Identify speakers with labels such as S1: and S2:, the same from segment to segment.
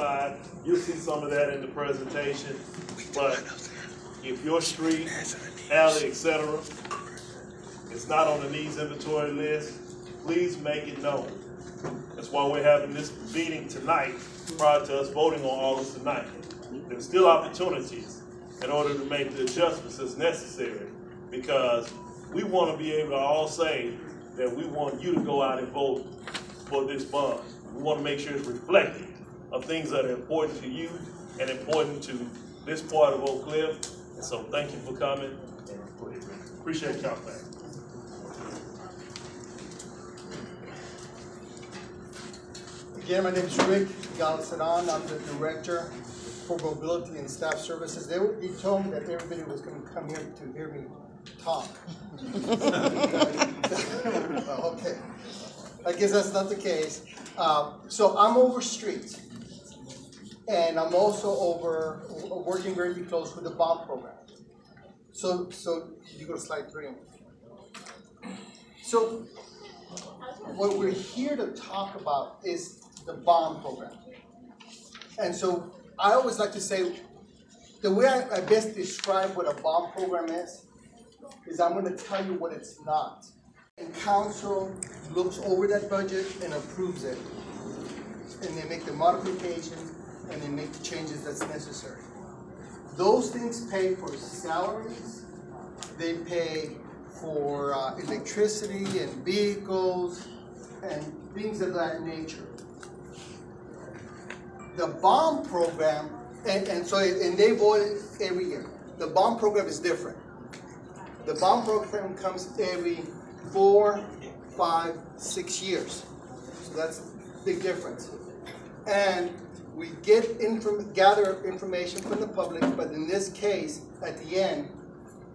S1: side. You'll see some of that in the presentation. But if your street, alley, etc., is not on the needs inventory list, please make it known. That's why we're having this meeting tonight, prior to us voting on all this tonight. There's still opportunities in order to make the adjustments that's necessary, because we want to be able to all say that we want you to go out and vote for this bond. We want to make sure it's reflective of things that are important to you and important to this part of Oak Cliff. And so thank you for coming. Appreciate y'all.
S2: Again, my name is Rick Galasadan. I'm the Director for Mobility and Staff Services. He told me that everybody was going to come here to hear me talk. Okay, I guess that's not the case. So I'm over streets, and I'm also working very close with the bond program. So you go to slide 3. So what we're here to talk about is the bond program. And so I always like to say, the way I best describe what a bond program is I'm going to tell you what it's not. And council looks over that budget and approves it. And they make the modifications and they make the changes that's necessary. Those things pay for salaries, they pay for electricity and vehicles and things of that nature. The bond program, and they vote it every year. The bond program is different. The bond program comes every 4, 5, 6 years. So that's a big difference. And we gather information from the public, but in this case, at the end,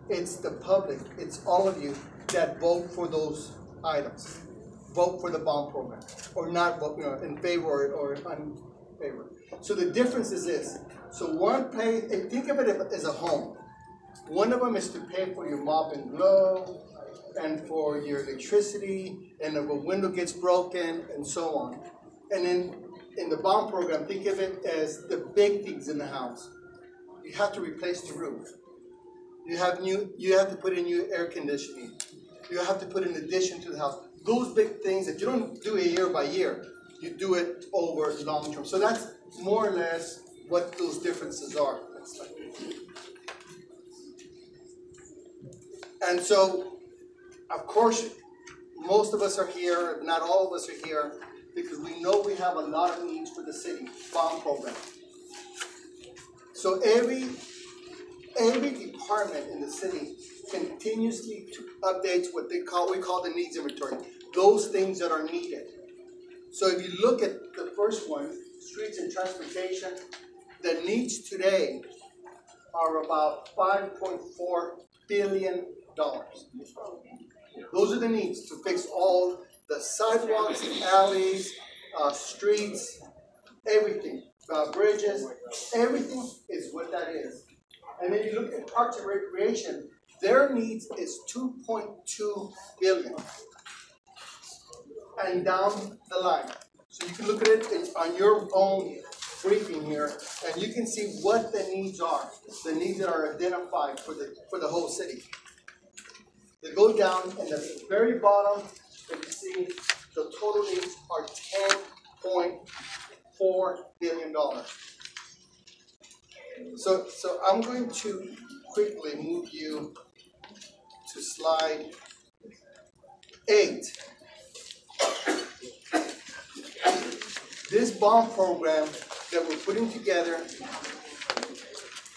S2: it's the public, it's all of you that vote for those items. Vote for the bond program, or not vote, in favor or unfavor. So the difference is this. So one pays, think of it as a home. One of them is to pay for your mop and glow, and for your electricity, and if a window gets broken, and so on. And then in the bond program, think of it as the big things in the house. You have to replace the roof. You have to put in new air conditioning. You have to put in addition to the house. Those big things that you don't do it year by year, you do it over long term. So that's more or less what those differences are. And so, of course, most of us are here, if not all of us are here, because we know we have a lot of needs for the city bond program. So every department in the city continuously updates what we call the needs inventory, those things that are needed. So if you look at the first one, streets and transportation, the needs today are about $5.4 billion. Those are the needs to fix all the sidewalks, alleys, streets, everything, bridges, everything is what that is. And then you look at Parks and Recreation, their needs is $2.2 billion. And down the line. So you can look at it on your own briefing here, and you can see what the needs are, the needs that are identified for the whole city. They go down, and at the very bottom, you see the total needs are $10.4 billion. So I'm going to quickly move you to slide 8. This bond program that we're putting together,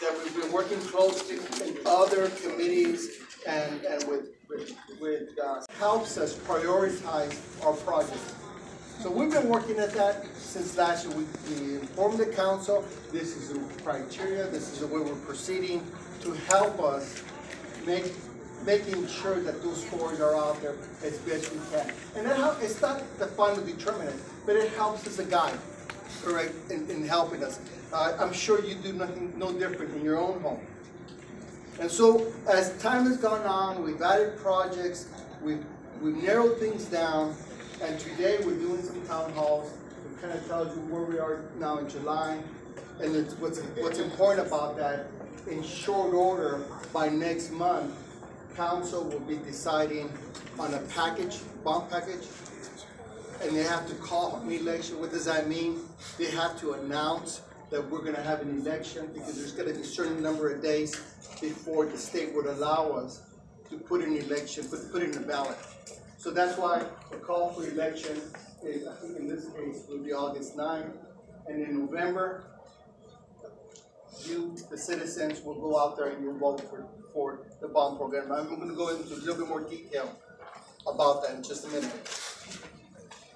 S2: that we've been working closely in other committees and with helps us prioritize our projects. So we've been working at that since last year. We informed the council, this is the criteria, this is the way we're proceeding to help us making sure that those scores are out there as best we can. And that it's not the final determinant, but it helps as a guide, correct, in helping us. I'm sure you do no different in your own home. And so as time has gone on, we've added projects, we've narrowed things down, and today we're doing some town halls. kind of tells you where we are now in July. And it's, what's important about that, in short order, by next month, council will be deciding on a package, bond package, and they have to call an election. What does that mean? They have to announce that we're gonna have an election because there's gonna be a certain number of days before the state would allow us to put an election, put it in the ballot. So that's why the call for election is, I think in this case, will be August 9th, and in November, you, the citizens, will go out there and you'll vote for the bond program. I'm going to go into a little bit more detail about that in just a minute.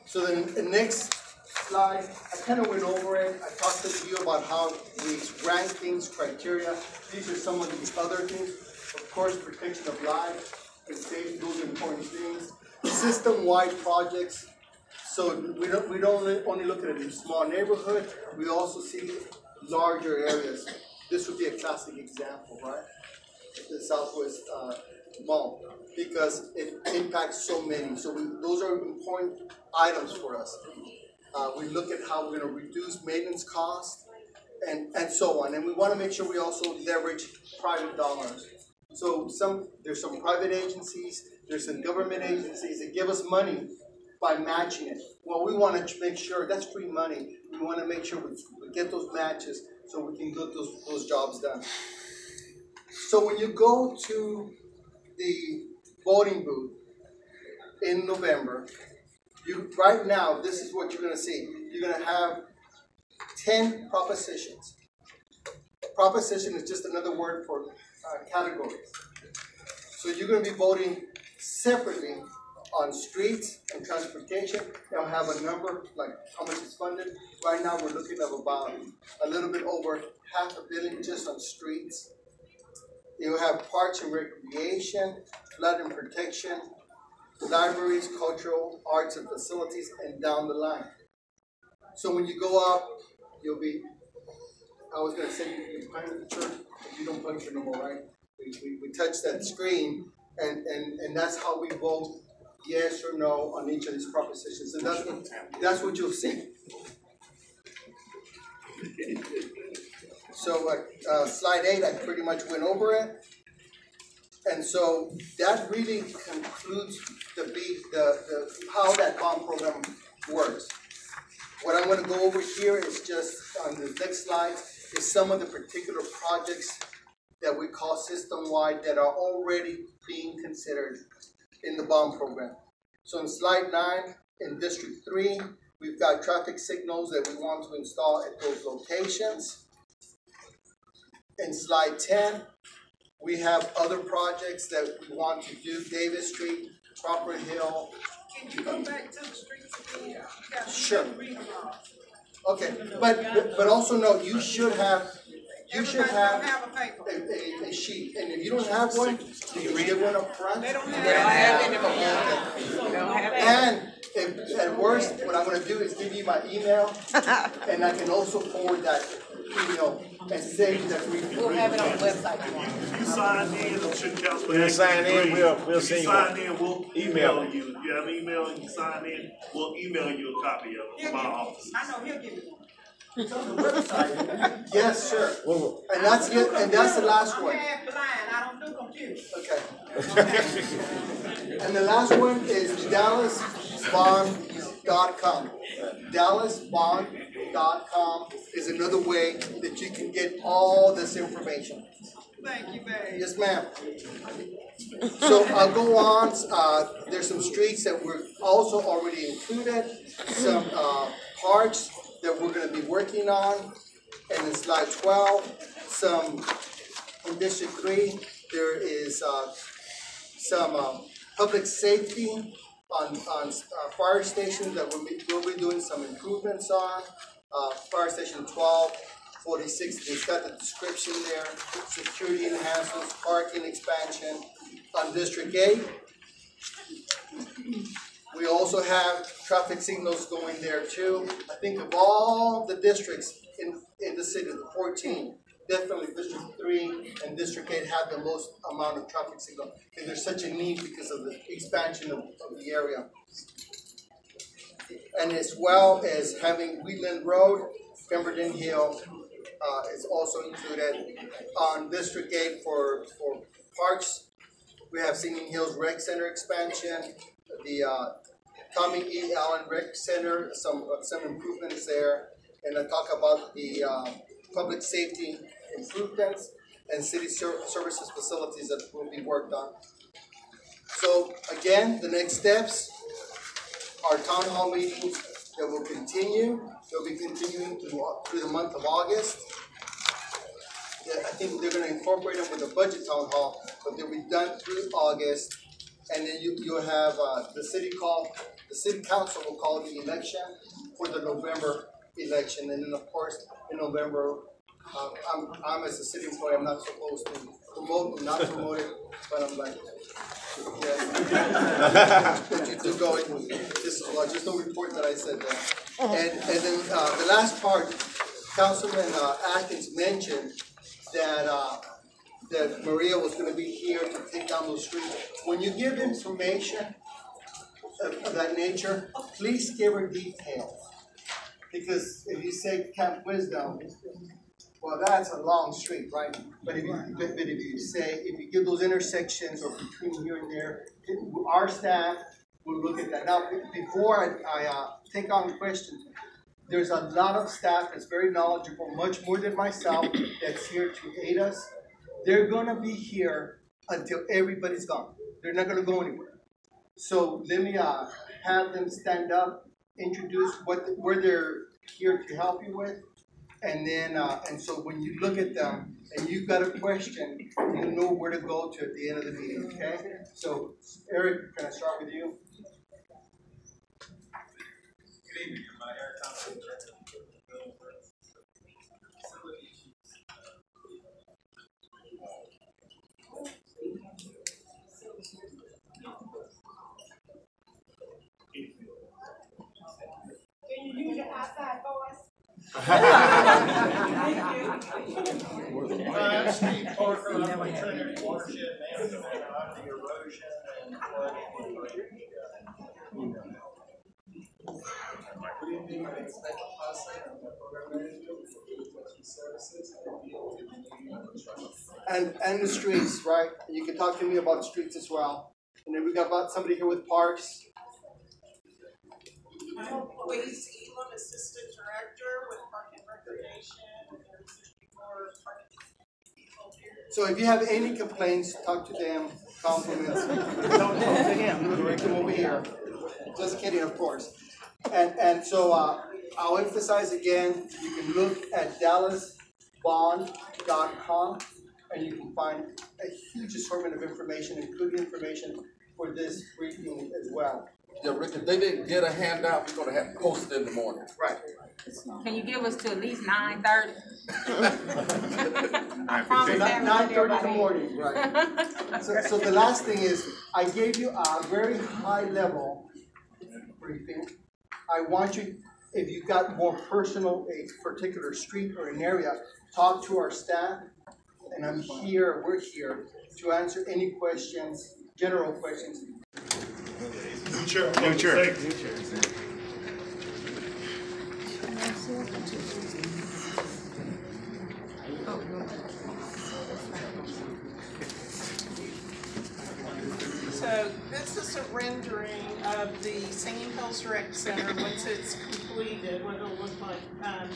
S2: So then the next slide, I kind of went over it. I talked to you about how we rank things, criteria. These are some of the other things. Of course, protection of life and safety, those are important things. System-wide projects. So we don't only look at a small neighborhood, we also see larger areas. This would be a classic example, right? The Southwest Mall, because it impacts so many. So those are important items for us. We look at how we're going to reduce maintenance costs and so on. And we want to make sure we also leverage private dollars. So there's some private agencies, there's some government agencies that give us money by matching it. Well, we want to make sure that's free money. We want to make sure we get those matches so we can get those jobs done. So when you go to the voting booth in November, right now, this is what you're going to see. You're going to have 10 propositions. Proposition is just another word for categories. So you're going to be voting separately on streets and transportation. They'll have a number, like how much is funded. Right now we're looking at about a little bit over $500 million just on streets. You'll have parks and recreation, flood and protection, libraries, cultural, arts and facilities, and down the line. So when you go up, you'll be, I was going to say you can punch the church, but you don't punch it no more, right? We touch that screen, and that's how we vote yes or no on each of these propositions. And that's what you'll see. So slide 8, I pretty much went over it. And so that really concludes the how that bond program works. What I'm going to go over here is just on the next slide is some of the particular projects that we call system-wide that are already being considered in the bond program. So in slide 9, in District 3, we've got traffic signals that we want to install at those locations. In slide 10, we have other projects that we want to do, Davis Street, Cropper Hill.
S3: Can you go back to the streets again?
S2: Sure. Okay, but also note, you should have a sheet, and if you don't have one, you can get one up front.
S3: They don't have it.
S2: And if, at worst, what I'm going to do is give you my email, and I can also forward that email and save that.
S3: We'll have it on the website.
S1: If you sign in, it shouldn't count.
S4: When you sign in, we'll send you
S1: sign in, we'll email
S4: email.
S1: you. If you have an email and you sign in, we'll email you a copy of it from my office.
S3: I know he'll give you one.
S2: It's on the website. Yes, sir.
S4: Well,
S2: And that's it. And that's the last one.
S3: I'm half blind. I don't do computers.
S2: Okay. And the last one is DallasBond.com. DallasBond.com is another way that you can get all this information.
S3: Thank you, babe.
S2: Yes, ma'am. So I'll go on. There's some streets that were also already included. Some parks that we're going to be working on. And in slide 12, in District 3, there is some public safety on fire stations that we'll be doing some improvements on. Fire Station 1246, it's got the description there, security enhancements, parking expansion. On District 8, we also have traffic signals going there too. I think of all the districts in the city, the 14, definitely District 3 and District 8 have the most amount of traffic signal. And there's such a need because of the expansion of the area. And as well as having Wheatland Road, Pemberton Hill is also included. On District 8 for parks, we have Singing Hills Rec Center expansion, the Tommy E. Allen Rec Center, some improvements there, and I talk about the public safety improvements and city services facilities that will be worked on. So again, the next steps are town hall meetings that will continue. They'll be continuing through the month of August. I think they're going to incorporate them with the budget town hall, but they'll be done through August. And then you'll have the city council will call the election for the November election. And then of course in November, I'm as a city employee, I'm not supposed to promote or not promote it, but I'm like, yes. But you do go in, just don't report that I said that. And then the last part, Councilman Atkins mentioned that Maria was going to be here to take down those streets. When you give information of that nature, please give her details. Because if you say Camp Wisdom, well, that's a long street, right? But if you give those intersections or between here and there, our staff will look at that. Now, before I take on questions, there's a lot of staff that's very knowledgeable, much more than myself, that's here to aid us. They're going to be here until everybody's gone. They're not going to go anywhere. So let me have them stand up, introduce where they're here to help you with, and then and so when you look at them and you've got a question, you know where to go to at the end of the meeting. Okay? So Eric, can I start with you?
S5: Good evening, everybody.
S3: Can you use your outside voice?
S5: I'm Steve Parker. I'm with Trinity Watershed Management. I'm the erosion and flooding.
S6: Good evening, my name is Michael Hassan. I'm the program manager for Protection Services
S2: And the streets, right? You can talk to me about streets as well. And then we got somebody here with parks.
S7: I'm Louise Elam, Assistant Director with Park and Recreation. There's more parking people here.
S2: So if you have any complaints, talk to them, compliments. Don't talk to him, direct them over here. Just kidding, of course. And so I'll emphasize again, you can look at dallasbond.com and you can find a huge assortment of information, including information for this briefing as well.
S8: Yeah, Rick, if they didn't get a handout, we're gonna have to post it in the morning.
S2: Right.
S9: Can you give us to at least 9:30? I promise that
S2: 9:30 in the morning, right. So the last thing is, I gave you a very high level briefing. I want you, if you've got more personal, a particular street or an area, talk to our staff. And we're here to answer any questions, general questions.
S1: New chair.
S7: So this is a rendering of the Singing Hills Rec Center once it's completed, what it'll look like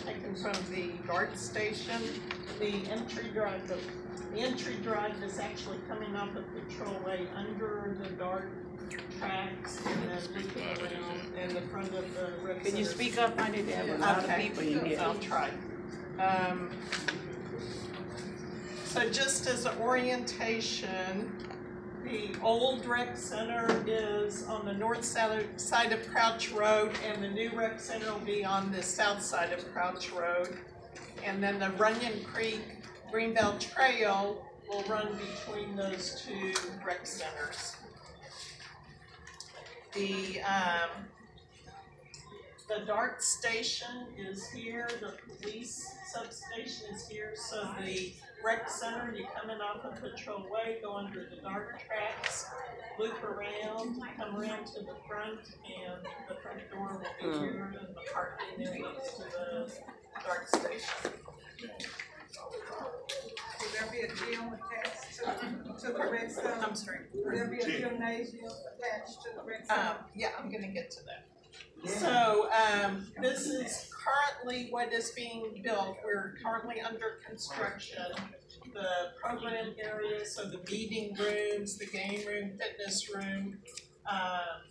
S7: taken from the guard station. The entry drive is actually coming off of Patrolway under the dark tracks and then looping around in the front of the rec center.
S9: Can you speak up? I need to have a lot of people in here.
S7: I'll try. So just as an orientation, the old rec center is on the north side of Crouch Road, and the new rec center will be on the south side of Crouch Road. And then the Runyon Creek Greenbelt Trail will run between those two rec centers. The DART station is here, the police substation is here, so the rec center, you come in off of Patrol Way, go under the DART tracks, loop around, come around to the front, and the front door will be here, and the parking area next to the dark station.
S3: Will there be a gym attached to the rec center?
S7: I'm sorry.
S3: Will there be a gymnasium attached to the rec center?
S7: Yeah, I'm gonna get to that. So, this is currently what is being built. We're currently under construction. The program area, so the meeting rooms, the game room, fitness room,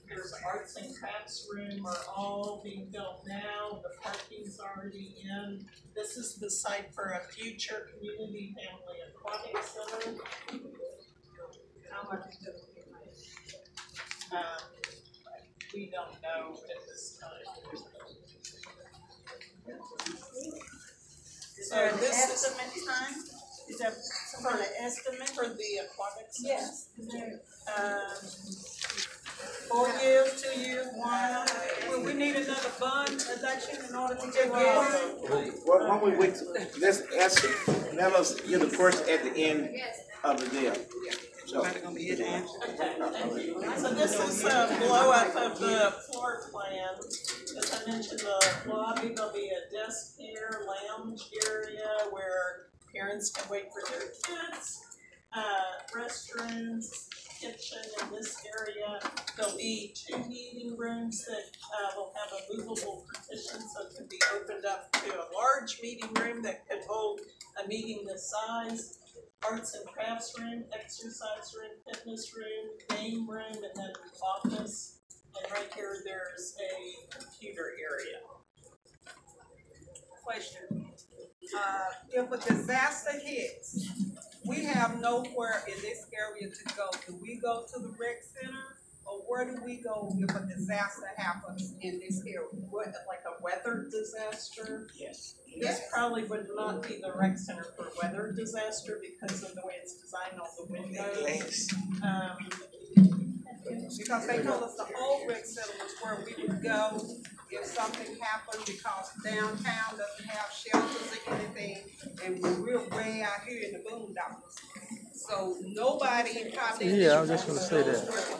S7: there's arts and crafts room are all being built now. The parking's already in. This is the site for a future community family aquatic center.
S3: How much is it?
S7: We don't know at this time. So this is
S3: Estimate time? Is that some kind of estimate?
S7: for the aquatic center.
S3: Yes.
S9: 4 years, 2 years, 1.
S3: Will we need another bond reduction in order to get it?
S4: Why don't we wait, let's ask, let us hear the person at the end of the deal. So,
S7: So this is a blow up of the floor plan. As I mentioned, the lobby, there'll be a desk here, lounge area where parents can wait for their kids. Restrooms, kitchen in this area. There'll be 2 meeting rooms that will have a movable partition, so it can be opened up to a large meeting room that could hold a meeting this size. Arts and crafts room, exercise room, fitness room, game room, and then office. And right here, there's a computer area.
S3: Question. If a disaster hits, we have nowhere in this area to go. Do we go to the rec center? Or where do we go if a disaster happens in this area?
S7: What, like a weather disaster?
S4: yes.
S7: This probably would not be the rec center for weather disaster because of the way it's designed on the windows.
S3: Because they told us the old rec center was where we would go if something happened, because downtown doesn't have shelters or anything, and we're way out here in the boondocks. So nobody probably in this room knows where to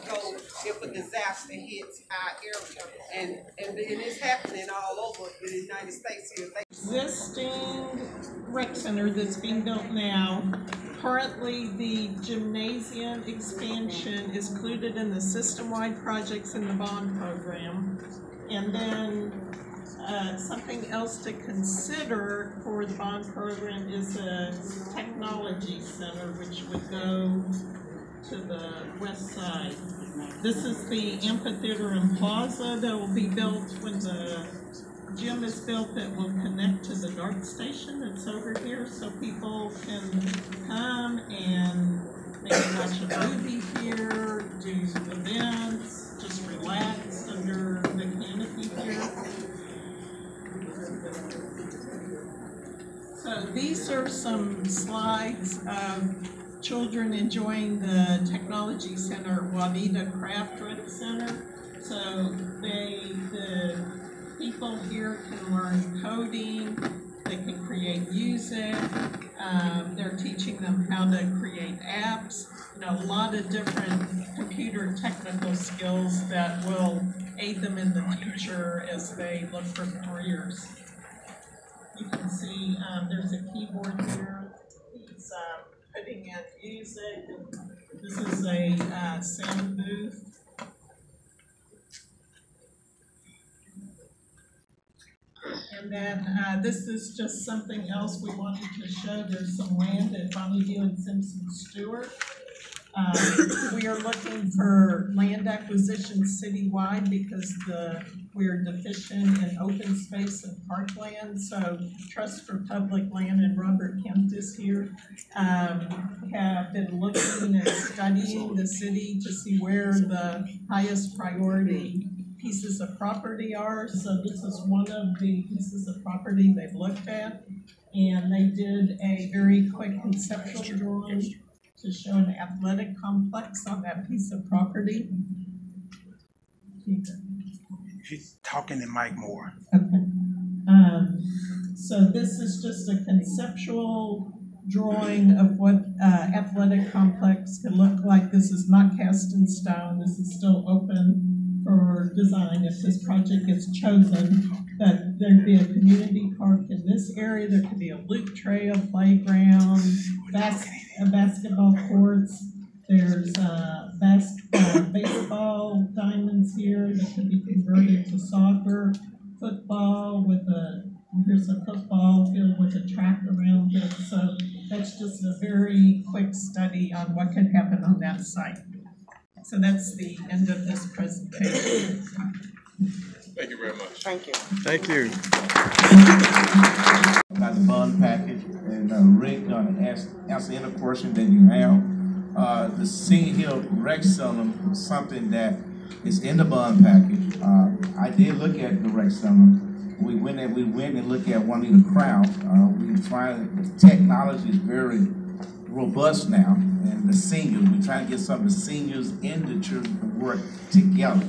S3: go if a disaster hits our area, and it's happening all over the United States here.
S7: Existing rec center that's being built now, currently the gymnasium expansion is included in the system-wide projects in the bond program. And then something else to consider for the bond program is a technology center, which would go to the west side. This is the amphitheater and plaza that will be built when the gym is built, that will connect to the dark station that's over here, so people can come and maybe watch a movie here, do events, just relax under the canopy here. So these are some slides of children enjoying the Technology Center, Juanita Craft Rec Center. So the people here can learn coding, they can create music, they're teaching them how to create apps, a lot of different computer technical skills that will aid them in the future as they look for careers. You can see there's a keyboard here. He's putting in music. This is a sound booth. And then this is just something else we wanted to show. There's some land at Bonneview and Simpson Stewart. We are looking for land acquisition citywide because we are deficient in open space and parkland. So Trust for Public Land and Robert Kemp is here. Have been looking and studying the city to see where the highest priority pieces of property are. So this is one of the pieces of property they've looked at. And they did a very quick conceptual drawing to show an athletic complex on that piece of property.
S4: She's talking to Mike more.
S7: Okay. So this is just a conceptual drawing of what athletic complex can look like. This is not cast in stone. This is still open for design if this project gets chosen. That there'd be a community park in this area. There could be a loop trail, playground, basketball courts. There's baseball diamonds here that could be converted to soccer, football here's a football field with a track around it. So that's just a very quick study on what could happen on that site. So that's the end of this presentation.
S6: Thank you very much.
S3: Thank you.
S10: Thank you.
S4: About the bond package, and Rick gonna answer any question that you have. The Senior Hill Rec Center is something that is in the bond package. I did look at the Rec Center. We went and looked at one of the crowds. The technology is very robust now, and the seniors, we're trying to get some of the seniors and the children to work together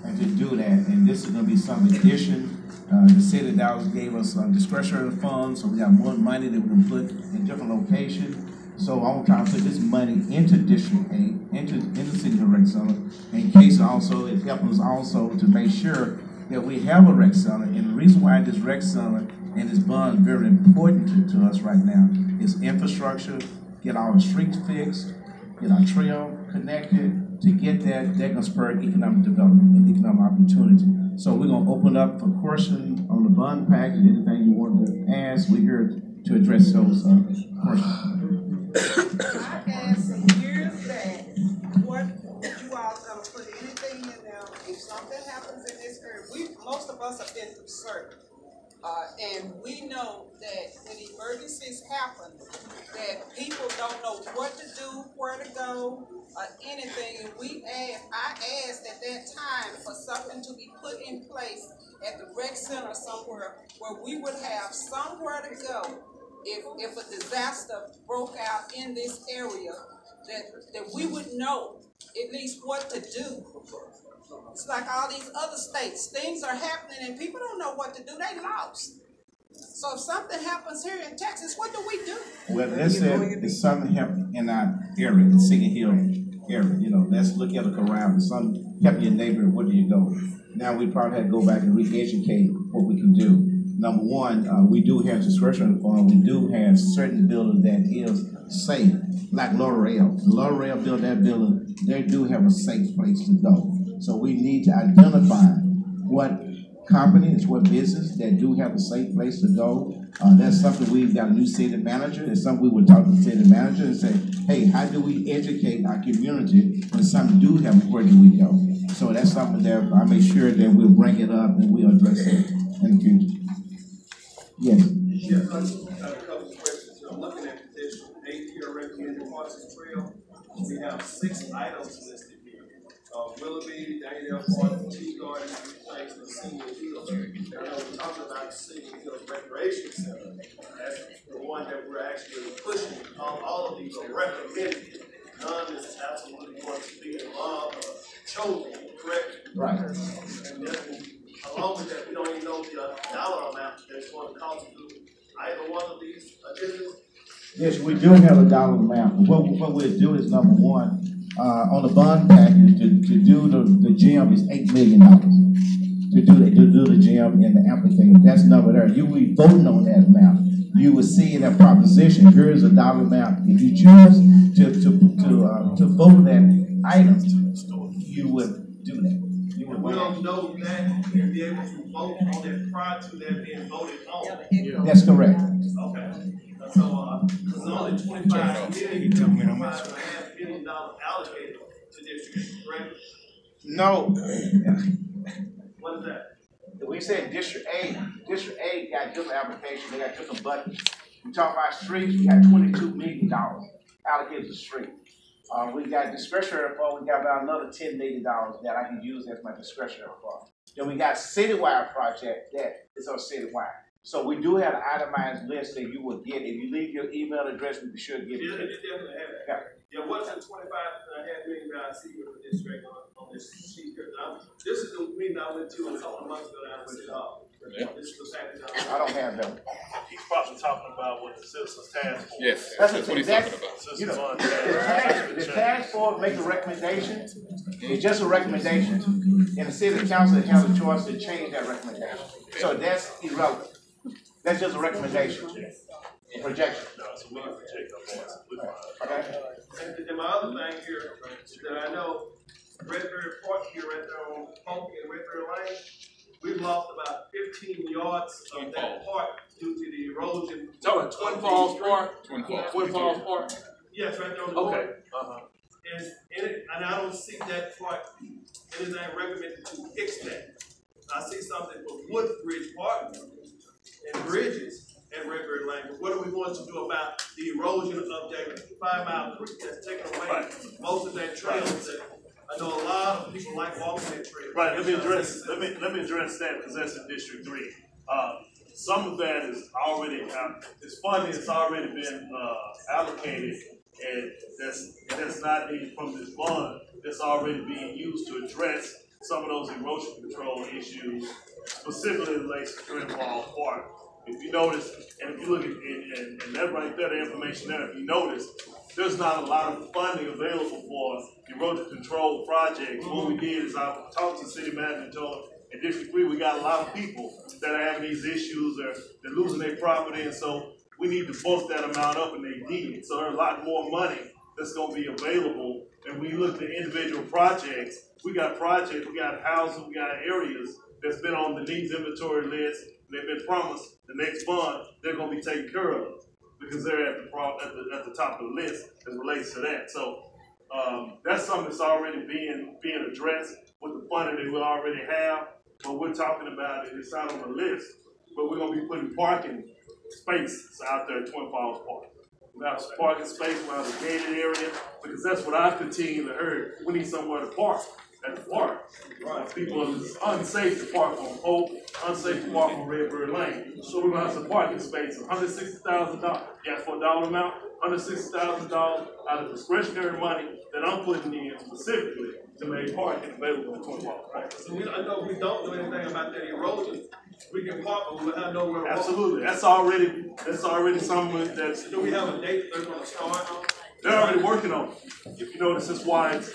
S4: and to do that. And this is going to be some addition. The city of Dallas gave us discretionary funds, so we got more money that we can put in different locations. So I'm trying to put this money into District 8, into the City of Rec Center, in case also it helps us also to make sure that we have a rec center. And the reason why this rec center and this bond is very important to us right now is infrastructure, get all the streets fixed, get our trail connected. To get that, they're going to spur economic development and economic opportunity. So we're going to open up for questions on the bond package. Anything you want to ask, we're here to address those questions.
S3: I asked some years back, what you all gonna put anything in there if something happens in this area? Most of us have been through surgery, and we know that when emergencies happen, that people don't know what to do, where to go, anything. And I asked at that time for something to be put in place at the rec center somewhere where we would have somewhere to go. If a disaster broke out in this area, that we would know at least what to do. It's like all these other states, things are happening and people don't know what to do, they lost. So if something happens here in Texas, what do we do?
S4: Well, let's say if something happened in our area, the Senior Hill area, let's look at it around. If something happened in your neighborhood, where do you go? Now we probably have to go back and re-educate what we can do. Number one, we do have discretionary fund. We do have certain buildings that is safe, like L'Oreal. L'Oreal built that building. They do have a safe place to go. So we need to identify what companies, what business that do have a safe place to go. That's something we've got a new city manager. It's something we would talk to the city manager and say, hey, how do we educate our community when something do happen, where do we go? So that's something that I make sure that we'll bring it up and we'll address it in the future. Yes.
S6: Yeah, I have a couple of questions. I'm looking at the District 8 here, recommended Parsons Trail. We have 6 items listed here. Willoughby, Daniel Park, Tea Garden, Place, and Senior Hill. I know we're talking about the Senior Hill Recreation Center. That's the one that we're actually pushing. All of these are recommended. None is absolutely going to be involved or chosen, correct?
S4: Right.
S6: And then, along with that, we don't even know the dollar amount that's going to cost to do either one of these agendas.
S4: Yes, we do have a dollar amount. What we'll do is, number one, on the bond package, to do the gym is $8 million. To do the gym in the amphitheater, that's number there. You will be voting on that amount. You will see in that proposition, here's a dollar amount. If you choose to vote that item, you would do that.
S6: We don't know that and be able to vote on it prior to that being voted on.
S4: That's correct.
S6: Okay. So, there's only $25 million allocated to district, correct?
S4: No.
S6: What is that?
S4: We said District 8 got different applications, they got different budgets. We talk about streets, we got $22 million allocated to streets. We got discretionary fund, we got about another $10 million that I can use as my discretionary fund. Then we got citywide project that is on citywide. So we do have an itemized list that you will get. If you leave your email address, we should get it.
S6: Yeah, you definitely have that. Yeah, what's the $25.5 million I see here for district on this sheet here? This is the meeting I went to a couple of months ago down at City Hall. This is the package.
S4: I don't have them.
S1: He's probably talking about what the Citizens Task Force.
S10: Yes,
S4: That's
S10: that's what he's talking about.
S1: Citizens
S4: You know,
S1: Fund
S4: the task force makes a recommendation. It's just a recommendation, and the city council has a choice to change that recommendation. So that's irrelevant. That's just a recommendation, a projection.
S1: No, so we can project our voice. We're fine.
S4: Okay?
S6: And my other thing here is that I know Redbird Park here right there on Polk and Redbird Lane, we've lost about 15 yards of that park due to the erosion.
S8: So Twin Falls Park?
S10: Twin Falls.
S8: Twin Falls Park?
S6: Yes, right there on the
S8: Okay.
S6: corner. And I don't see that part, anything recommended to fix that. I see something for Woodbridge Park and bridges at Redbird Lane. But what are we going to do about the erosion of that 5 Mile Creek that's taken away most of that trail that I know a lot of people like walking that trail.
S1: Right, let me address that because that's in District 3. Some of that is already, it's funding that's already been allocated, and that's not needed from this bond. That's already being used to address some of those erosion control issues, specifically related to Twin Falls Park. If you notice, and if you look at and that right there, the information there, if you notice, there's not a lot of funding available for erosion control projects. What we did is I talked to the city manager and told him, in District 3, we got a lot of people that are having these issues, they're losing their property, and so we need to bulk that amount up, and they did. So there's a lot more money that's going to be available. And when you look at individual projects, we got housing, we got areas that's been on the needs inventory list, and they've been promised the next bond they're going to be taken care of because they're at the top of the list as it relates to that. So that's something that's already being addressed with the funding that we already have. But we're talking about it. It's not on the list, but we're going to be putting parking spaces out there at Twin Falls Park. We have a parking space, we have a gated area, because that's what I've continued to hear. We need somewhere to park at the park. People it's unsafe to park on Hope, unsafe to park on Redbird Lane. So we're going to have some parking spaces, $160,000. Yeah, for a dollar amount, $160,000 out of discretionary money that I'm putting in specifically to make parking available in Twin Falls Park.
S6: So I know we don't do anything about that erosion. We can park, but we'll have nowhere to walk.
S1: Absolutely. That's already something that's.
S6: Do we have a date they're going to start on?
S1: They're already working on it. If you notice, that's why it's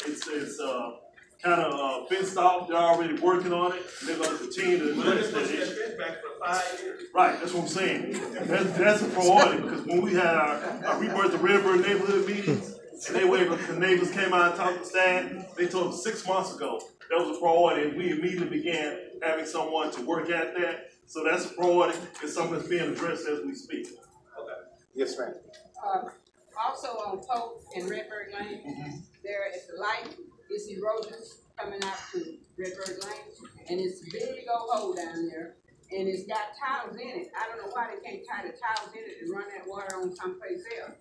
S1: kind of fenced off. They're already working on it. They're going to continue to address that issue.
S6: Back for 5 years.
S1: Right, that's what I'm saying. That's a priority because when we had our Rebirth the Redbird neighborhood meetings, and the neighbors came out and talked to staff, they told us 6 months ago that was a priority, and we immediately began having someone to work at that. So that's a priority. It's something that's being addressed as we speak.
S6: Okay.
S4: Yes, ma'am.
S3: Also on Polk and Redbird Lane, there at the light, it's erosion coming out to Redbird Lane, and it's a big old hole down there, and it's got tiles in it. I don't know why they can't tie the tiles in it and run that water on someplace else.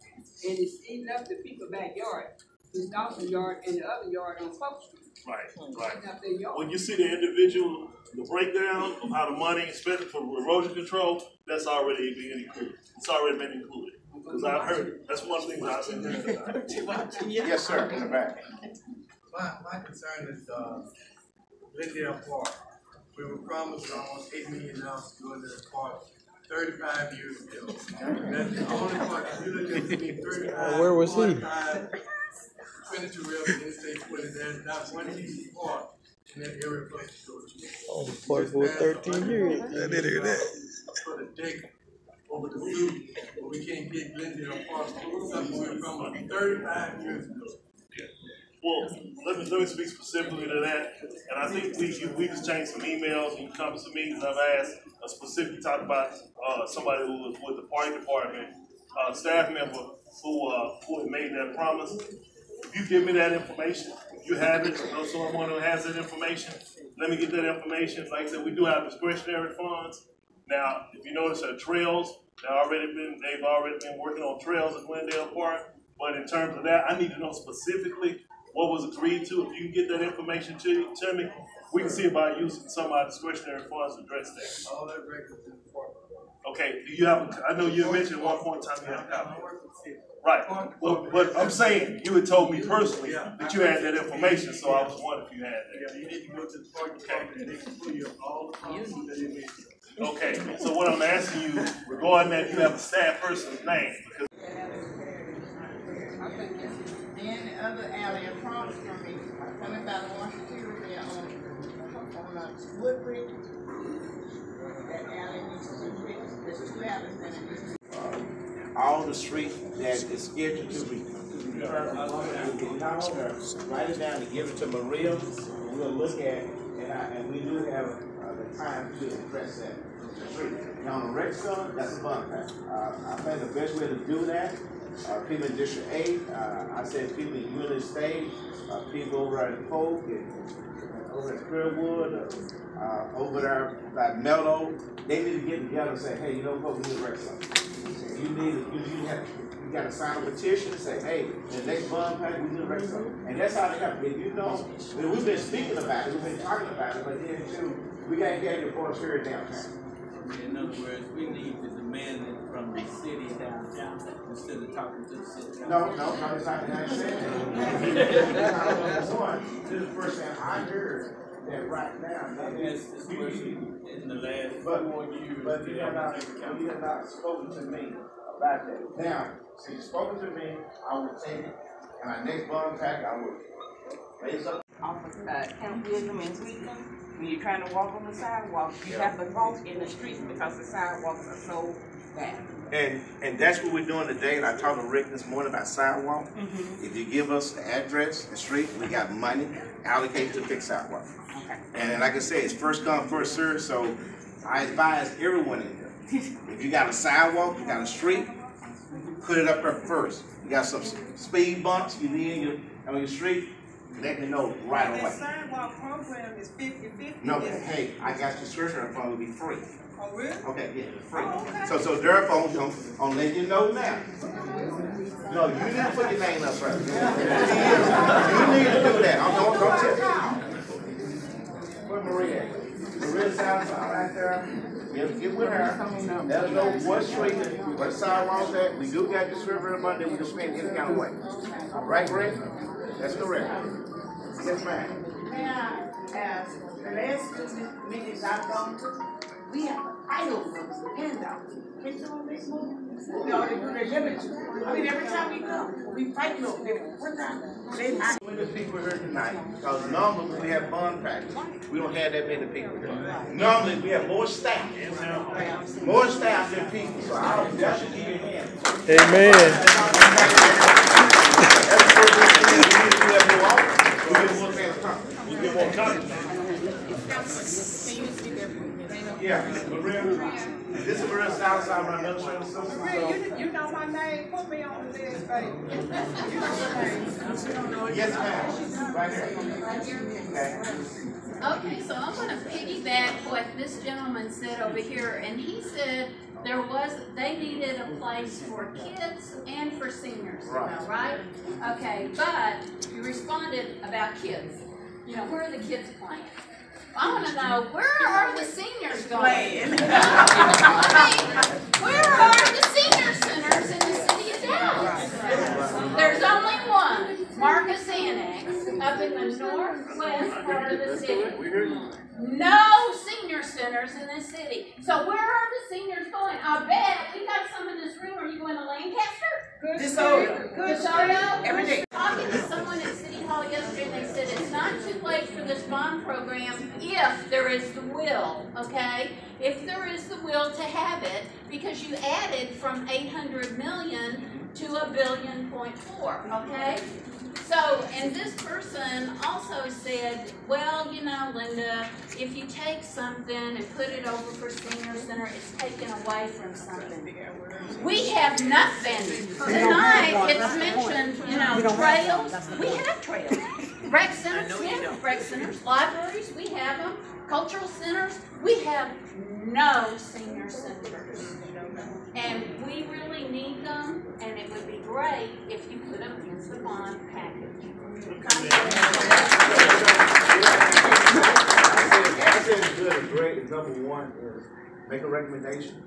S3: And it's eating up the people's backyard, the Dawson yard and the other yard on Polk Street.
S1: Right.
S3: Eating up their yard.
S1: When you see the breakdown of how the money is spent for erosion control, that's already being included. It's already been included. Because I've heard it. That's one thing that I've been hearing.
S4: Yes, sir, in the back.
S11: My concern is Glendale Park. We were promised almost $8 million to go into the park 35 years ago. That's the only park, if you look at between 35
S12: where was he?
S11: 22 rails in Interstate 20, there's not one easy park in that area place to go to.
S12: Oh, the park for 13 years. I did hear that.
S11: For the dig over the root, but we can't get Glendale Park. Something we were promised 35 years ago.
S1: Well, let me speak specifically to that. And I think we just changed some emails and come to some meetings. I've asked a specific talk about somebody who was with the park department, staff member who had made that promise. If you give me that information, if you have it, or know someone who has that information, let me get that information. Like I said, we do have discretionary funds. Now, if you notice our trails, they've already been working on trails at Glendale Park. But in terms of that, I need to know specifically what was agreed to. If you can get that information to me, we can see about using some of our discretionary funds to address that.
S11: All that records in the park.
S1: Okay, do you have, I know you mentioned at one point in time you have a copy. Right, well, but I'm saying, you had told me personally that you had that information, so I was wondering if you had that.
S11: Yeah, you need to go to the park department and they can pull you up all the policies that they made.
S1: Okay, so what I'm asking you, regarding that, you have a staff person's name. Because
S9: I think it's in the other alley across from me, coming by the one security on Woodbridge. That alley needs to be fixed. There's 2 alleys in it.
S4: All the streets that is scheduled to be write it down and give it to Maria. We'll look at it, and we do have the time to address that. Now on the rec center, that's a bond pack. I think the best way to do that, people in District 8, I said people in Unit State, people over at Polk, and over at Clearwood, over there by Mellow, they need to get together and say, hey, you know what, we need a rec center. You got to sign a petition and say, hey, the next bond pack, we need a rec center. And that's how they happen. If you know, we've been speaking about it, we've been talking about it, but then too, we got to get it for us here downtown.
S5: In other words, we need to demand it from the city downtown instead of talking to the city.
S4: No, it's not that saying that. This is the first time I heard that right now.
S5: In the last
S4: but
S5: 4 years.
S4: But you have not spoken to me about that. Now, since you've spoken to me, I will take it. And our next bond pack, I will raise up.
S10: Off of Camp Wisdom and Wheaton, when you're trying to walk on the sidewalk, you have to walk in the streets because the sidewalks are so bad.
S4: And that's what we're doing today. And I talked to Rick this morning about sidewalk. If you give us the address, the street, we got money allocated to fix sidewalk.
S10: Okay.
S4: And like I said, it's first come, first served. So I advise everyone in here. If you got a sidewalk, you got a street, put it up there first. You got some speed bumps you need on your street, let me know right away.
S3: The sidewalk program is 50/50.
S4: No, hey, I got your surgery phone will be free.
S3: Oh, really?
S4: Okay, yeah, it's free.
S3: Oh, okay.
S4: So therefore, I'm letting you know now. No, you need to put your name up first. You need to do that. Don't tell me. Where's Maria? Maria's outside right there. Get with her. Let us know what street, what sidewalks at. We do got this river Monday. We can spend any kind of way. All right, Greg? That's correct. Yes, ma'am.
S10: May I ask, the last 2 meetings I've gone to, we have a title from the handout. Can someone make more? We already do the limits. I mean, every time we go, we fight a little bit. One time,
S4: When the people here tonight, because normally we have bond practice, we don't have that many people here. Normally we have more staff. More staff than people, so that should give you a hand.
S12: Amen.
S1: you get more copies.
S4: Yeah, this is Maria Southside, my administrative assistant.
S3: Maria, you know my name. Put me on the list, baby. You know my name.
S4: Yes, ma'am. Right here.
S13: Okay, so I'm going to piggyback what this gentleman said over here, and he said they needed a place for kids and for seniors, right? Okay, but you responded about kids. You know, where are the kids playing? I want to know, where are the seniors going? Where are the senior centers in the city of Dallas? There's only one, Marcus Annex, up in the northwest part of the city. No senior centers in the city. So where are the seniors going? I bet we got some in this room. Are you going to Lancaster? DeSoto?
S10: Every day.
S13: Talking to someone at City Hall yesterday, and they said it's not too late for this bond program if there is the will, okay? If there is the will to have it, because you added from 800 million to $1.4 billion, okay? So, and this person also said, well, you know, Linda, if you take something and put it over for senior center, it's taken away from something. We have nothing. Tonight, it's mentioned, you know, trails. We have trails. Rec centers, we have rec centers. Libraries, we have them. Cultural centers, we have no senior centers. And we really need them, and it would be great if you put them in the bond package.
S4: I said it's good and great. Number one is make a recommendation.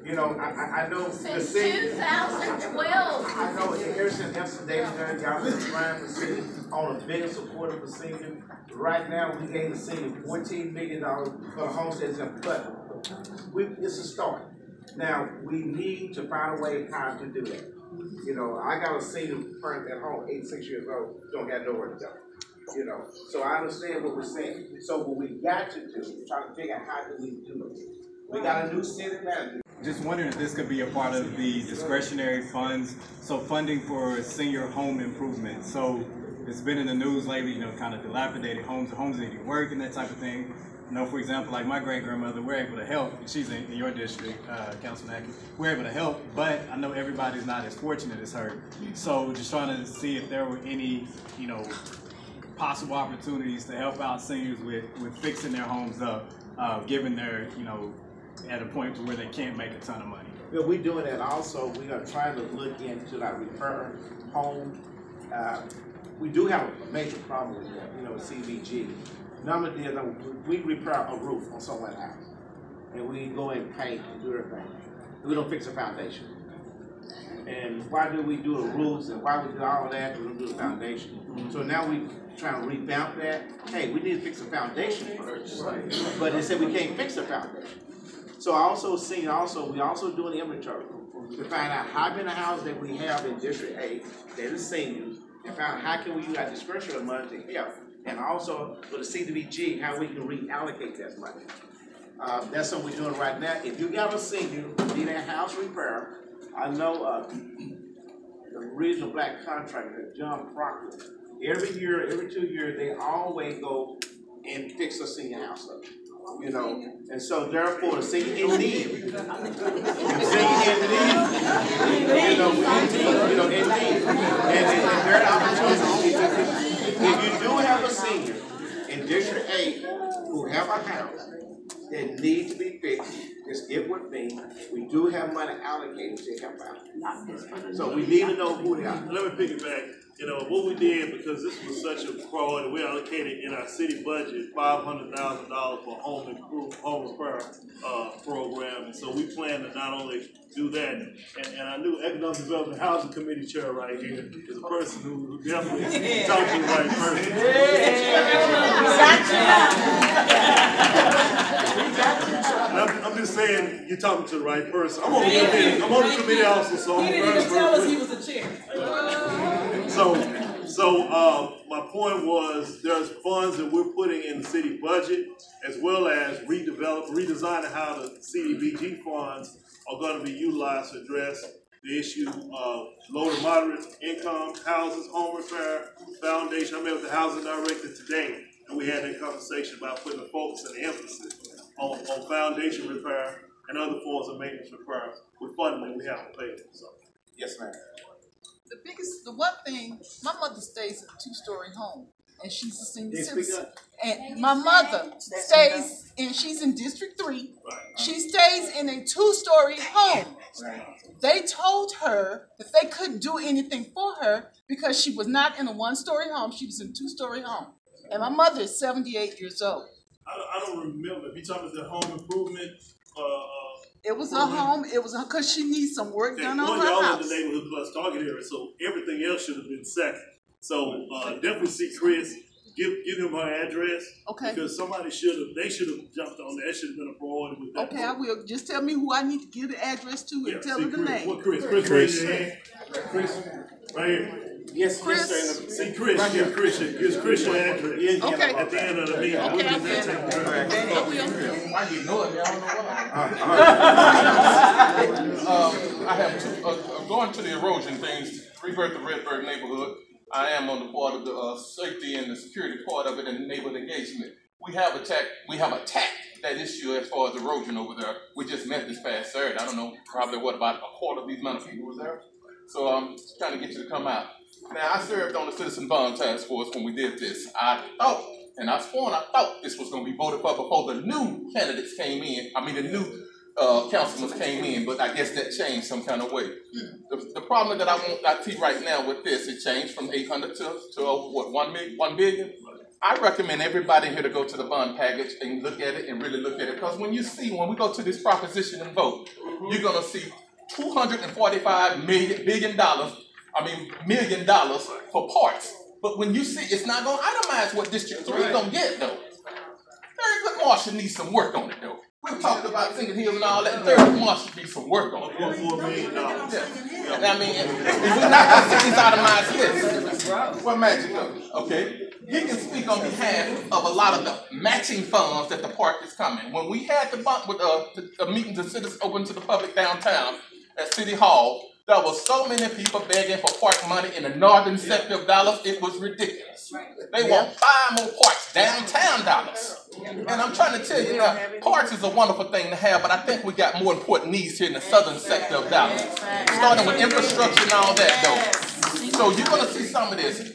S4: You know, I know the
S13: Since
S4: city.
S13: 2012.
S4: I know ever since Epsom Davis done, y'all been trying the city on a bigger support for seniors. Right now, we gave the city $14 million for the homesteads and but it's a start. Now, we need to find a way how to do that. You know, I got a senior parent at home, 86 years old, don't have nowhere to go. You know, so I understand what we're saying. So what we got to do is try to figure out how do we do it. We got a new city manager.
S14: Just wondering if this could be a part of the discretionary funds, so funding for senior home improvement. So it's been in the news lately, you know, kind of dilapidated homes, homes that didn't work and that type of thing. You know, for example, like my great-grandmother, we're able to help. She's in your district, Councilman Atkins. We're able to help, but I know everybody's not as fortunate as her. So just trying to see if there were any, you know, possible opportunities to help out seniors with fixing their homes up, given they're, you know, at a point to where they can't make a ton of money.
S4: Yeah, we're doing that also. We are trying to look into like repair home. We do have a major problem with that, you know, CVG. Normally, we repair a roof on someone's house, and we go and paint and do everything. We don't fix a foundation. And why do we do the roofs and why we do all that? We don't do the foundation. So now we trying to revamp that. Hey, we need to fix the foundation first. But they said we can't fix the foundation. So I also seen we also doing the inventory to find out how many houses that we have in District 8 that is seniors, and find out how can we use our discretionary money to help. And also for the CDBG, how we can reallocate that money. That's something we're doing right now. If you got a senior who need a house repair, I know the regional black contractor, John Proctor, every year, every 2 years, they always go and fix a senior house up. You know, and so therefore, the senior in need, in need, you know, in need, and there are opportunities. If you do have a senior in District 8 who have a house that needs to be fixed, just get with me. We do have money allocated to help out. So we need to know who they are.
S1: Let me piggyback. You know, what we did, because this was such a priority, we allocated in our city budget $500,000 for home repair program. And so we plan to not only do that, and I knew Economic Development Housing Committee chair right here is a person who definitely talks to the right person. I'm just saying, you're talking to the right person. I'm on the committee. I'm on the committee also, so I'm
S3: He didn't even tell us he was a chair.
S1: So my point was there's funds that we're putting in the city budget as well as redesigning how the CDBG funds are going to be utilized to address the issue of low to moderate income houses, home repair, foundation. I met with the housing director today and we had that conversation about putting the focus and the emphasis on foundation repair and other forms of maintenance repair with funding that we have available. So,
S4: yes, ma'am.
S15: The one thing, my mother stays in a two-story home, and she's a senior citizen. And my mother stays, and she's in District 3. She stays in a two-story home. They told her that they couldn't do anything for her because she was not in a one-story home. She was in a two-story home. And my mother is 78 years old.
S1: I don't remember. If you're talking about the home improvement,
S15: it was a home. It was because she needs some work done on her
S1: y'all
S15: house.
S1: in the neighborhood plus target area, so everything else should have been second. So definitely see Chris. Give him her address.
S15: Okay.
S1: Because somebody they should have jumped on that. That should have been a priority with that.
S15: Okay, I will. Just tell me who I need to give the address to and tell her the name.
S1: What Chris? Raise your hand. Chris, right here.
S4: Yes,
S15: Chris.
S4: Yes, sir.
S1: See Chris. Right here, Chris. Give Chris your address.
S15: Okay.
S1: At the end of the meeting.
S15: Okay, I
S8: I didn't know it. I don't know why. I have two. Going to the erosion things. Rebirth of Redbird neighborhood. I am on the board of the safety and the security part of it and neighborhood engagement. We have attacked that issue as far as erosion over there. We just met this past Saturday. I don't know, probably about a quarter of these amount of people was there. So I'm trying to get you to come out. Now, I served on the Citizen Bond Task Force when we did this. I thought this was going to be voted for before the new candidates came in. I mean, the new councilmen came in, but I guess that changed some kind of way. The problem that I see right now with this, it changed from 800 to what, 1 billion? I recommend everybody here to go to the bond package and look at it and really look at it. Because when we go to this proposition and vote, you're going to see $245 million for parts. But when you see, it's not going to itemize what District 3 is going to get, though. Third Marshall needs some work on it, though. We've talked about Singing Hills and all that. Third Marshall needs some work on it.
S1: $1.4 million.
S8: Yeah. I mean, if we're not going to see these itemized lists, what magic though? Okay. He can speak on behalf of a lot of the matching funds that the park is coming. When we had the meetings of citizens open to the public downtown at City Hall, there were so many people begging for park money in the northern sector of Dallas, it was ridiculous. They want 5 more parks, downtown Dallas. And I'm trying to tell you now, parks is a wonderful thing to have, but I think we got more important needs here in the southern sector of Dallas. Starting with infrastructure and all that, though. So you're going to see some of this.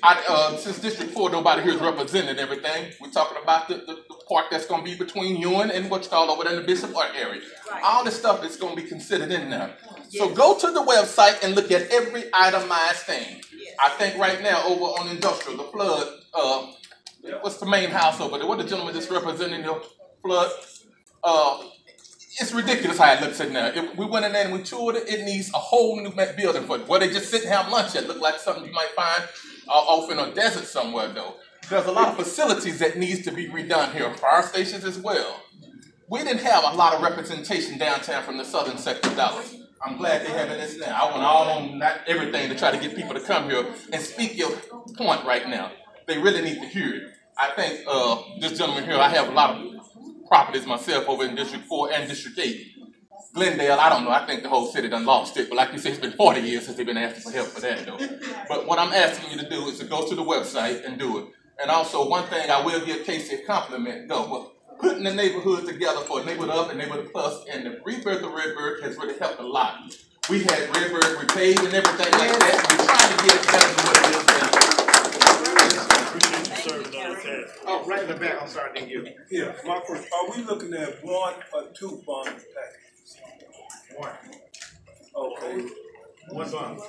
S8: Since District 4, nobody here is representing everything. We're talking about the park that's going to be between Ewan and what's called over there in the Bishop Art area. All this stuff is going to be considered in there. So go to the website and look at every itemized thing. I think right now over on industrial, the flood, what's the main house over there? What the gentleman just representing the flood? It's ridiculous how it looks in there. We went in there and we toured it. It needs a whole new building for it. Where they just sit and have lunch at. Look like something you might find off in a desert somewhere, though. There's a lot of facilities that needs to be redone here. Fire stations as well. We didn't have a lot of representation downtown from the southern sector of Dallas. I'm glad they're having this now. I want all on not everything to try to get people to come here and speak your point right now. They really need to hear it. I think this gentleman here, I have a lot of properties myself over in District 4 and District 8. Glendale, I don't know, I think the whole city done lost it, but like you said, it's been 40 years since they've been asking for help for that, though. But what I'm asking you to do is to go to the website and do it. And also, one thing I will give Casey a compliment, though, but putting the neighborhood together for Neighborhood Up and Neighborhood Plus, and the rebirth of Redbird has really helped a lot. We had Redbird repaved and everything like that, and we're trying to get it better than what it is now.
S16: Oh, right in the back. I'm sorry, I didn't get it.
S11: Yeah, my question, are we looking at 1 or 2 bond packages? 1. Okay.
S1: 1 bond.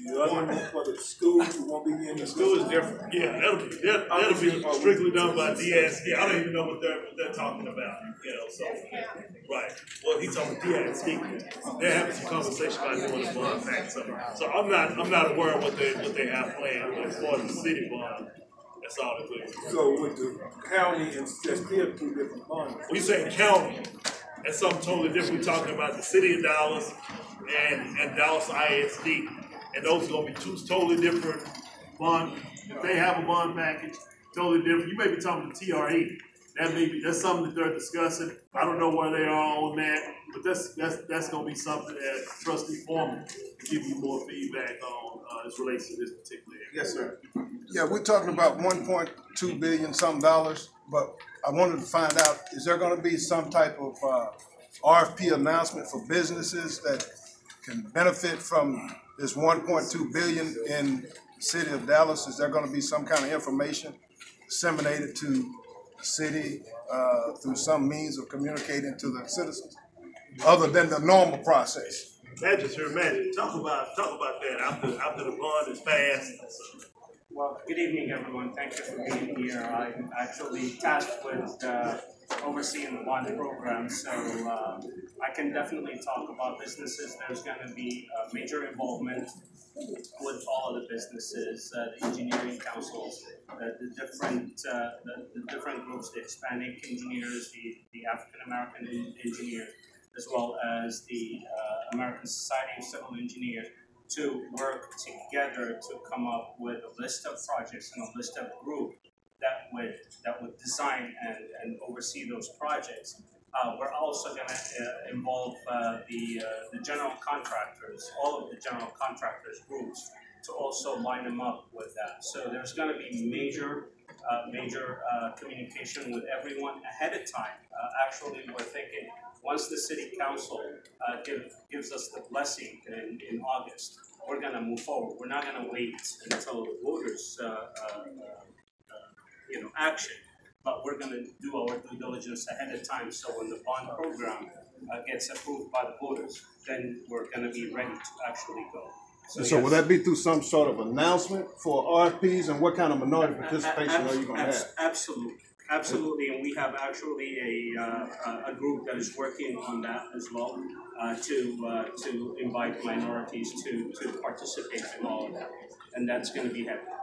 S11: The other one for the school, who won't be in the
S1: school is different. Yeah, that'll be strictly done by DSD. I don't even know what they're talking about. You know, so right. Well, he's talking DSD. They're having some conversation about doing the bond package. So I'm not aware of what they have planned. But as far as the city bond, that's all they're doing.
S11: So with the county and there's still 2 different bonds.
S1: When you say county, that's something totally different. We're talking about the city of Dallas and Dallas ISD. And those are going to be 2 totally different bond. If they have a bond package, totally different. You may be talking to TRE. That's something that they're discussing. I don't know where they are on that, but that's going to be something that Trustee Foreman can give you more feedback on as relates to this particular area.
S16: Yes, sir.
S17: Yeah, we're talking about $1.2 billion some dollars, but I wanted to find out, is there going to be some type of RFP announcement for businesses that can benefit from this $1.2 billion in the city of Dallas? Is there going to be some kind of information disseminated to the city through some means of communicating to the citizens, other than the normal process?
S1: Magic, talk about that after the bond is passed.
S18: Well, good evening, everyone. Thank you for being here. I'm actually tasked with overseeing the bond program, so I can definitely talk about businesses. There's going to be major involvement with all of the businesses, the engineering councils, the different groups, the Hispanic engineers, the African American engineers, as well as the American Society of Civil Engineers, to work together to come up with a list of projects and a list of groups that would design and oversee those projects. We're also going to involve the general contractors, all of the general contractors groups, to also line them up with that. So there's going to be major communication with everyone ahead of time. Actually, we're thinking once the city council gives us the blessing in August, we're going to move forward. We're not going to wait until the voters action, but we're going to do our due diligence ahead of time, so when the bond program gets approved by the voters, then we're going to be ready to actually go.
S17: So will that be through some sort of announcement for RFPs, and what kind of minority participation are you going to have?
S18: Absolutely. Absolutely, and we have actually a group that is working on that as well, to invite minorities to participate in all of that, and that's going to be happening.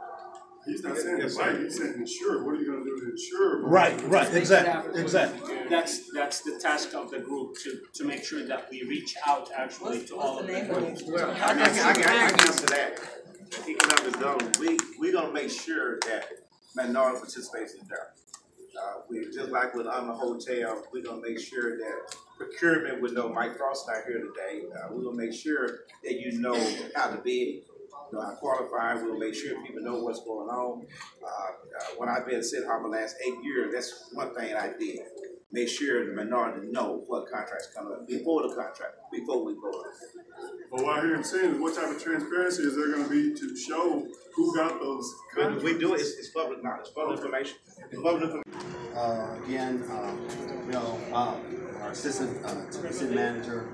S19: He's not saying invite, he's saying ensure. What are you going to do to ensure?
S17: Right, exactly.
S18: That's the task of the group, to make sure that we reach out actually to all of them.
S4: Well, I can answer that. Economic zone, we're going to make sure that minority participation is there. We just like with the hotel, we're gonna make sure that procurement would know. Mike Frost not here today. We're gonna make sure that you know how to bid, you know how to qualify. We'll make sure people know what's going on. When I've been at City Hall for the last 8 years, that's one thing I did. Make sure the minority know what contracts coming up before the contract, before we go.
S19: But what I hear him saying is, what type of transparency is there going to be to show who got those contracts?
S4: We do it. It's public knowledge, public information. It's public information.
S20: Again, our assistant city manager,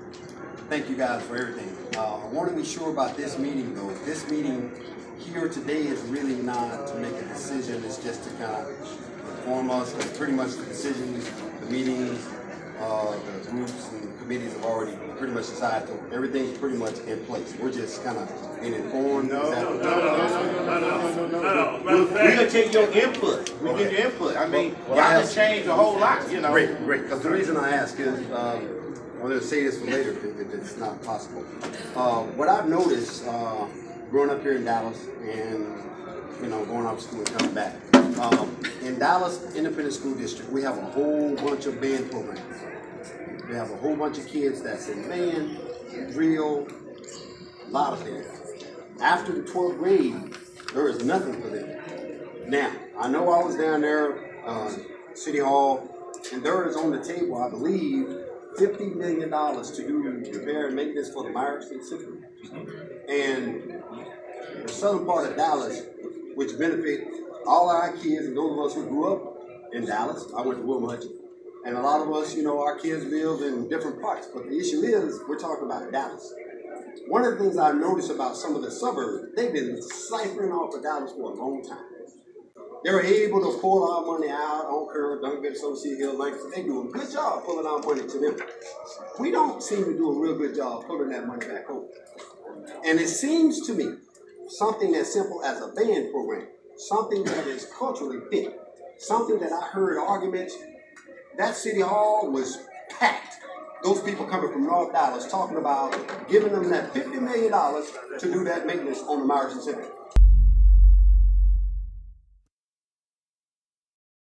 S20: thank you guys for everything. I want to be sure about this meeting though. This meeting here today is really not to make a decision, it's just to kind of inform us, because pretty much the decisions, the meetings, the groups and committees have already pretty much decided, everything's pretty much in place. We're just kind of being informed.
S4: No. We're gonna take your input. We get your input. I mean, y'all can change a whole lot, you know.
S20: Great. Because the reason I ask is, I'm going to say this for later if it's not possible. What I've noticed, growing up here in Dallas and going off to school and coming back, in Dallas Independent School District, we have a whole bunch of band programs. We have a whole bunch of kids that's in band, drill, a lot of things. After the 12th grade, there is nothing for them. Now, I know I was down there, City Hall, and there is on the table, I believe, $50 million to do repair and maintenance for the Myerson Center. And the southern part of Dallas, which benefit all our kids and those of us who grew up in Dallas. I went to Wilma Hutchins. And a lot of us, our kids live in different parts. But the issue is, we're talking about Dallas. One of the things I noticed about some of the suburbs, they've been ciphering off of Dallas for a long time. They were able to pull our money out on Curve, Duncan, Associate Hill, Lancaster. They do a good job pulling our money to them. We don't seem to do a real good job pulling that money back over. And it seems to me, something as simple as a band program, something that is culturally fit, something that I heard arguments, that City Hall was packed. Those people coming from North Dallas talking about giving them that $50 million to do that maintenance on the Myerson Center.